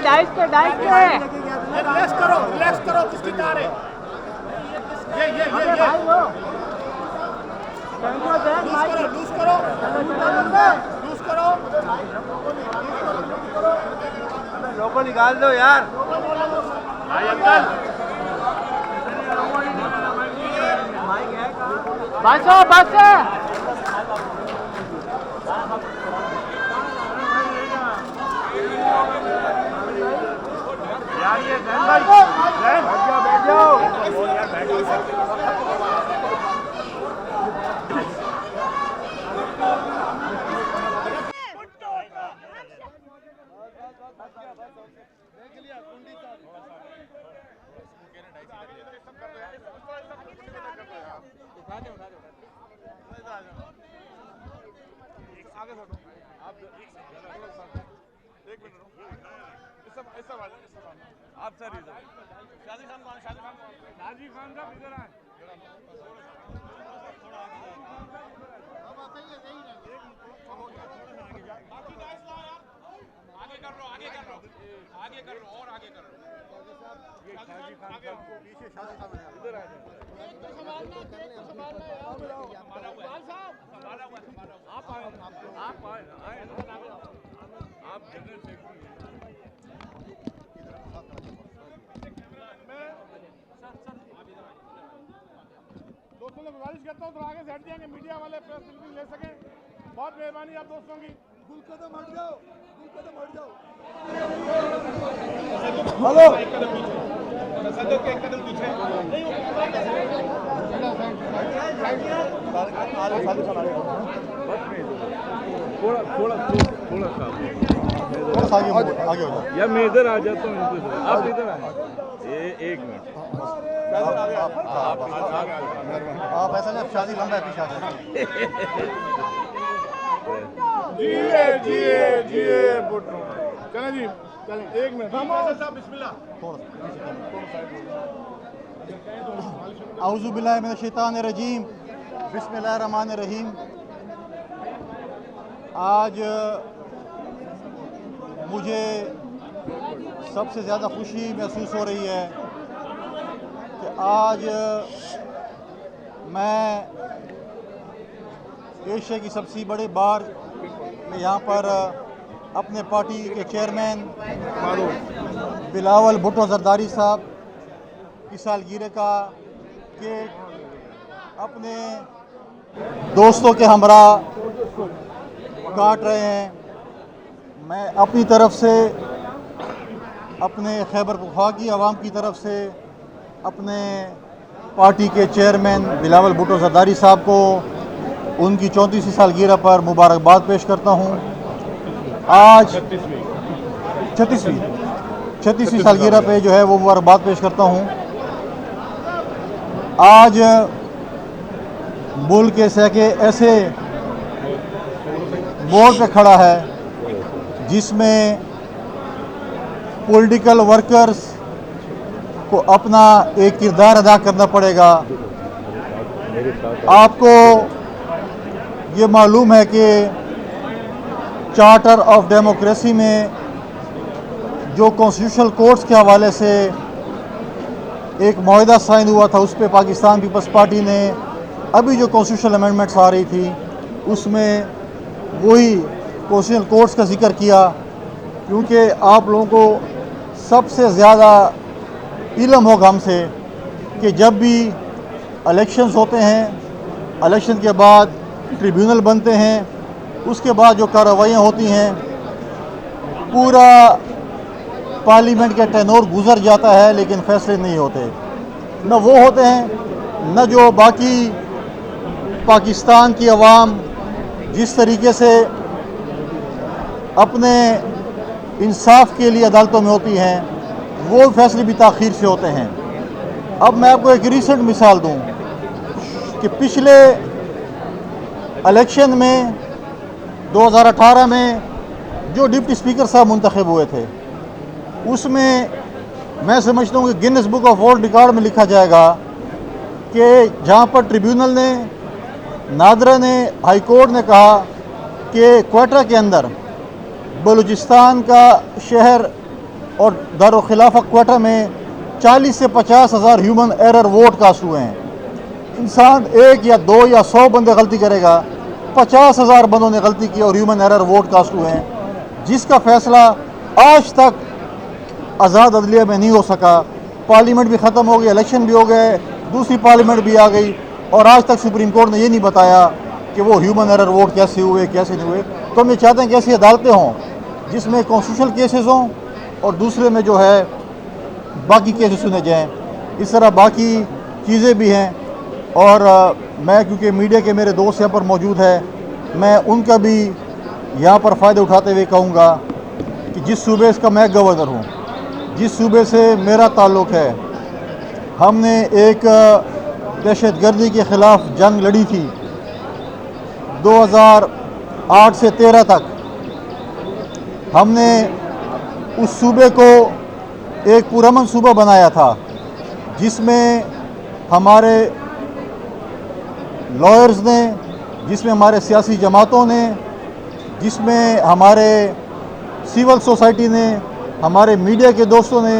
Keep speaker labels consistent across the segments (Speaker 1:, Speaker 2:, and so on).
Speaker 1: Dice पे
Speaker 2: relax करो किसकी कार है ये लूज करो
Speaker 3: लोगो निकाल दो यार।
Speaker 2: भाई अंकल
Speaker 1: बस
Speaker 2: यार ये जैन भाई जैन बैठ जाओ यार बैठ जाओ आगे हटो आप एक मिनट आप सर इधर शादी खान साहब इधर आए आगे कर लो और आगे कर लो ये शादी खान साहब को पीछे शादी साहब इधर आ जाए आप आए आप जनरल सेक्रेटरी दोस्तों मैं गुजारिश करता हूँ थोड़ा आगे से हट जाएंगे मीडिया वाले प्रेस रिलीज ले सकें बहुत मेहरबानी आप दोस्तों की गुल कदम हट जाओ हेलो एक कदम पीछे थोड़ा आगे हो जाओ या मैं इधर आ जाता हूँ आप इधर आए एक मिनट आप ऐसा नहीं शादी लंबा है पीछे जिए बुट्टू चलें जी चलें एक मिनट साहब बिस्मिल्लाह
Speaker 4: औज़ु बिल्लाहि मिनश शैतानिर रजीम बिस्मिल्लाहिर रहमानिर रहीम। आज मुझे सबसे ज़्यादा खुशी महसूस हो रही है कि आज मैं एशिया की सबसे बड़ी बार में यहाँ पर अपने पार्टी के चेयरमैन बिलावल भुट्टो जरदारी साहब की सालगिरह का केक अपने दोस्तों के हमरा काट रहे हैं। मैं अपनी तरफ से अपने खैबर पख्तूनख्वा की आवाम की तरफ से अपने पार्टी के चेयरमैन बिलावल भुट्टो जरदारी साहब को उनकी 34वीं सालगिरह पर मुबारकबाद पेश करता हूँ। आज 36वीं सालगिरह पे जो है वो मुबारकबाद पेश करता हूँ। आज मुल्क के सैके ऐसे मोड़ पे खड़ा है जिसमें पॉलिटिकल वर्कर्स को अपना एक किरदार अदा करना पड़ेगा। आपको ये मालूम है कि चार्टर ऑफ डेमोक्रेसी में जो कॉन्स्टिट्यूशनल कोर्ट्स के हवाले से एक मुआहदा साइन हुआ था, उस पर पाकिस्तान पीपल्स पार्टी ने अभी जो कॉन्स्टिट्यूशनल अमेंडमेंट्स आ रही थी उसमें वही कॉन्स्टिट्यूशनल कोर्ट्स का जिक्र किया, क्योंकि आप लोगों को सबसे ज़्यादा इल्म होगा हमसे कि जब भी इलेक्शंस होते हैं, इलेक्शन के बाद ट्रिब्यूनल बनते हैं, उसके बाद जो कार्रवाइयाँ होती हैं पूरा पार्लियामेंट का टेनोर गुजर जाता है लेकिन फैसले नहीं होते। न वो होते हैं न जो बाकी पाकिस्तान की आवाम जिस तरीके से अपने इंसाफ के लिए अदालतों में होती हैं वो फैसले भी ताख़ीर से होते हैं। अब मैं आपको एक रीसेंट मिसाल दूं कि पिछले इलेक्शन में 2018 में जो डिप्टी स्पीकर साहब मुंतखब हुए थे उसमें मैं समझता हूँ कि Guinness book of world record में लिखा जाएगा कि जहाँ पर ट्रिब्यूनल ने नादरा ने हाई कोर्ट ने कहा कि क्वेटा के अंदर बलूचिस्तान का शहर और दारुल-खिलाफा क्वार्टर में 40 से 50 हज़ार ह्यूमन एरर वोट कास्ट हुए हैं। इंसान एक या दो या 100 बंदे गलती करेगा, 50,000 बंदों ने गलती की और ह्यूमन एरर वोट कास्ट हुए हैं, जिसका फैसला आज तक आज़ाद अदलिया में नहीं हो सका। पार्लियामेंट भी ख़त्म हो गई, इलेक्शन भी हो गए, दूसरी पार्लियामेंट भी आ गई और आज तक सुप्रीम कोर्ट ने ये नहीं बताया कि वो ह्यूमन एरर वोट कैसे हुए कैसे नहीं हुए। तो हम ये चाहते हैं कि ऐसी अदालतें हों जिसमें कॉन्स्टिट्यूशनल केसेस हों और दूसरे में जो है बाकी केसेस सुने जाएँ। इस तरह बाकी चीज़ें भी हैं और मैं क्योंकि मीडिया के मेरे दोस्त यहाँ पर मौजूद है, मैं उनका भी यहाँ पर फ़ायदा उठाते हुए कहूँगा कि जिस सूबे का मैं गवर्नर हूँ, जिस सूबे से मेरा ताल्लुक़ है, हमने एक दहशतगर्दी के ख़िलाफ़ जंग लड़ी थी 2008 से 13 तक। हमने उस सूबे को एक पुरअमन सूबा बनाया था जिसमें हमारे लॉयर्स ने, जिसमें हमारे सियासी जमातों ने, जिसमें हमारे सिविल सोसाइटी ने, हमारे मीडिया के दोस्तों ने,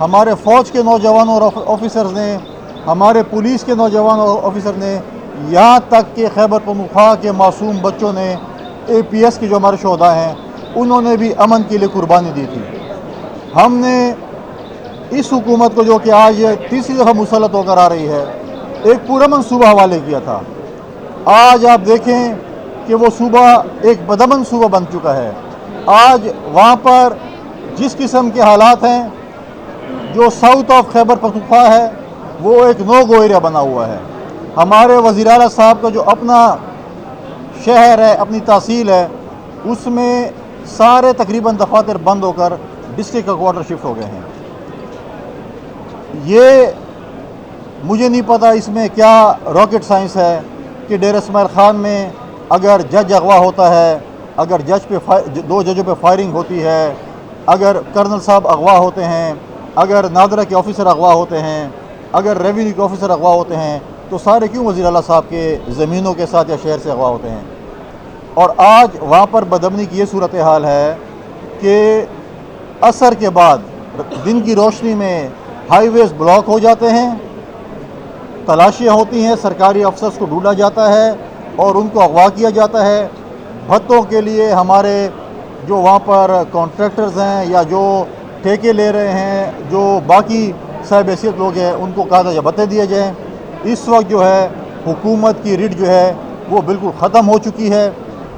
Speaker 4: हमारे फ़ौज के नौजवान और ऑफिसर्स ने, हमारे पुलिस के नौजवान और ऑफिसर ने, यहाँ तक कि खैबर पख्तूनख्वा के मासूम बच्चों ने, APS के जो हमारे शोहदा हैं, उन्होंने भी अमन के लिए कुर्बानी दी थी। हमने इस हुकूमत को, जो कि आज तीसरी दफ़ा मुसल्लत होकर आ रही है, एक पुरअमन सूबा हवाले किया था। आज आप देखें कि वो सूबा एक बदअमन सूबा बन चुका है। आज वहाँ पर जिस किस्म के हालात हैं, जो साउथ ऑफ खैबर पख्तूनख्वा है वो एक नो गो एरिया बना हुआ है। हमारे वज़ीर आला साहब का जो अपना शहर है, अपनी तहसील है, उसमें सारे तकरीबन दफातर बंद होकर डिस्ट्रिक्ट का क्वार्टर शिफ्ट हो गए हैं। ये मुझे नहीं पता इसमें क्या रॉकेट साइंस है कि डेरा इस्माइल खान में अगर जज अगवा होता है, अगर जज पे 2 जजों पे फायरिंग होती है, अगर कर्नल साहब अगवा होते हैं, अगर नादरा के ऑफिसर अगवा होते हैं, अगर रेवेन्यू के ऑफिसर अगवा होते हैं, तो सारे क्यों वज़ीर आला साहब के ज़मीनों के साथ या शहर से अगवा होते हैं। और आज वहाँ पर बदअमनी की ये सूरत हाल है कि असर के बाद दिन की रोशनी में हाईवेज़ ब्लॉक हो जाते हैं, तलाशियाँ होती हैं, सरकारी अफसर्स को ढूंढा जाता है और उनको अगवा किया जाता है। भत्तों के लिए हमारे जो वहाँ पर कॉन्ट्रैक्टर्स हैं या जो ठेके ले रहे हैं, जो बाकी साहिब हैसियत लोग हैं, उनको कहा था भत्ते दिए जाएँ। इस वक्त जो है हुकूमत की रिट जो है वो बिल्कुल ख़त्म हो चुकी है।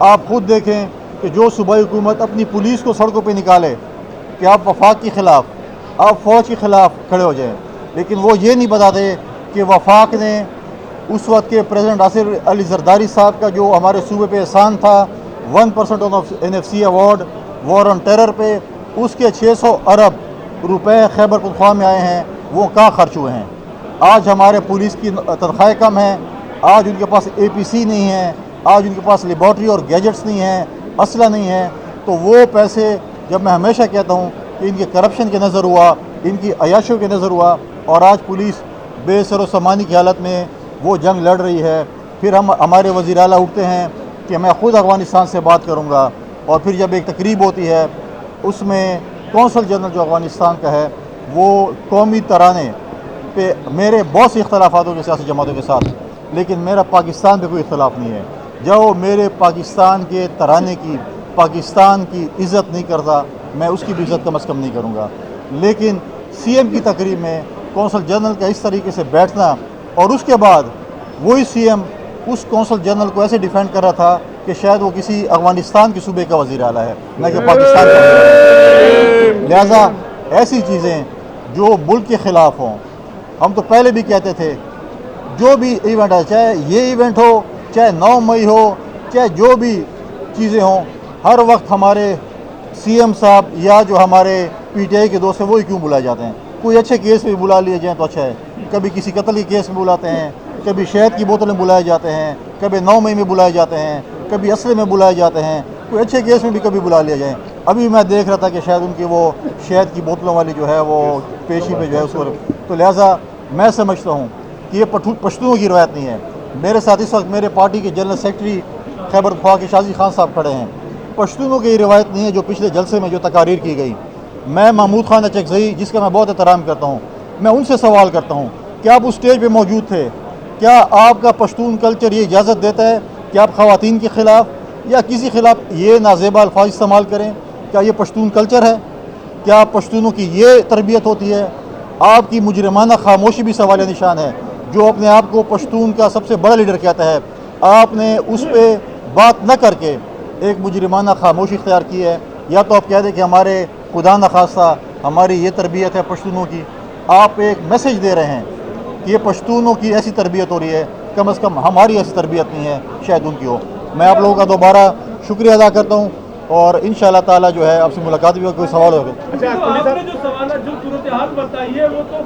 Speaker 4: आप ख़ुद देखें कि जो सूबाई हुकूमत अपनी पुलिस को सड़कों पे निकाले कि आप वफाक के ख़िलाफ़, आप फ़ौज के ख़िलाफ़ खड़े हो जाएं, लेकिन वो ये नहीं बताते कि वफाक ने उस वक्त के प्रेसिडेंट आसिफ अली जरदारी साहब का जो हमारे सूबे पे एहसान था 1% of NFC award war on terror पे, उसके 600 अरब रुपए खैबर पख्तूनख्वा में आए हैं, वो कहाँ खर्च हुए हैं। आज हमारे पुलिस की तनख्वाहें कम हैं, आज उनके पास APC नहीं है, आज उनके पास लेबॉर्ट्री और गैजेट्स नहीं हैं, असला नहीं है। तो वो पैसे, जब मैं हमेशा कहता हूँ कि इनके करप्शन के नज़र हुआ, इनकी अयाशियों के नज़र हुआ और आज पुलिस बेसर व सामानी की हालत में वो जंग लड़ रही है। फिर हमारे वज़ीर आला उठते हैं कि मैं ख़ुद अफ़गानिस्तान से बात करूँगा, और फिर जब एक तकरीब होती है उसमें कौंसल जनरल जो अफ़गानिस्तान का है वो कौमी तराने पे, मेरे बहुत सी इख्तलाफ़ात के सियासी जमातों के साथ, लेकिन मेरा पाकिस्तान पे कोई इख्तलाफ नहीं है। जब वो मेरे पाकिस्तान के तराने की, पाकिस्तान की इज़्ज़त नहीं करता, मैं उसकी भी इज़्ज़त कम अज़ कम नहीं करूँगा। लेकिन CM की तकरीब में कौंसल जनरल का इस तरीके से बैठना और उसके बाद वही CM उस कौंसल जनरल को ऐसे डिफेंड कर रहा था कि शायद वो किसी अफ़गानिस्तान के सूबे का वज़ीर आला है, न कि पाकिस्तान का। लिहाजा ऐसी चीज़ें जो मुल्क के ख़िलाफ़ हों, हम तो पहले भी कहते थे जो भी इवेंट है, चाहे ये इवेंट हो, चाहे 9 मई हो, चाहे जो भी चीज़ें हों, हर वक्त हमारे CM साहब या जो हमारे PTI के दोस्त हैं वही क्यों बुलाए जाते हैं। कोई अच्छे केस में बुला लिए जाएँ तो अच्छा है, कभी किसी कत्ल के केस में बुलाते हैं, कभी शहद की बोतल में बुलाए जाते हैं, कभी 9 मई में बुलाए जाते हैं, कभी असले में बुलाए जाते हैं, कोई अच्छे केस में भी कभी बुला लिया जाए। अभी मैं देख रहा था कि शायद उनकी वो शहद की बोतलों वाली जो है वो पेशी पे जो है उसको, तो लिहाजा मैं समझता हूँ कि ये पश्तूनों की रवायत नहीं है। मेरे साथ इस वक्त मेरे पार्टी के जनरल सेक्रेटरी खैबर पख्तूनख्वा के शाजी खान साहब खड़े हैं। पश्तूनों की रवायत नहीं है जो पिछले जलसे में जो तकारीर की गई, मैं महमूद खान अचकज़ई, जिसका मैं बहुत एहतराम करता हूँ, मैं उनसे सवाल करता हूँ कि आप उस स्टेज पे मौजूद थे, क्या आपका पश्तून कल्चर ये इजाज़त देता है कि आप ख़वातीन के ख़िलाफ़ या किसी ख़िलाफ़ ये नाज़ेबा अल्फाज इस्तेमाल करें? क्या ये पश्तून कल्चर है? क्या पश्तूनों की ये तरबियत होती है? आपकी मुजरिमाना खामोशी भी सवाल निशान है। जो अपने आप को पश्तून का सबसे बड़ा लीडर कहता है, आपने उस पर बात न करके एक मुजरिमाना खामोशी इख्तियार की है। या तो आप कह दें कि हमारे खुदा न खास्ता हमारी ये तरबियत है पश्तूनों की, आप एक मैसेज दे रहे हैं कि ये पश्तूनों की ऐसी तरबियत हो रही है, कम से कम हमारी ऐसी तरबियत नहीं है, शायद उनकी हो। मैं आप लोगों का दोबारा शुक्रिया अदा करता हूँ और इंशाअल्लाह ताला जो है आपसे मुलाकात भी हो, कोई सवाल होगा।
Speaker 1: अच्छा, आपने जो सवाल जो सूरत हाल बताई है वो तो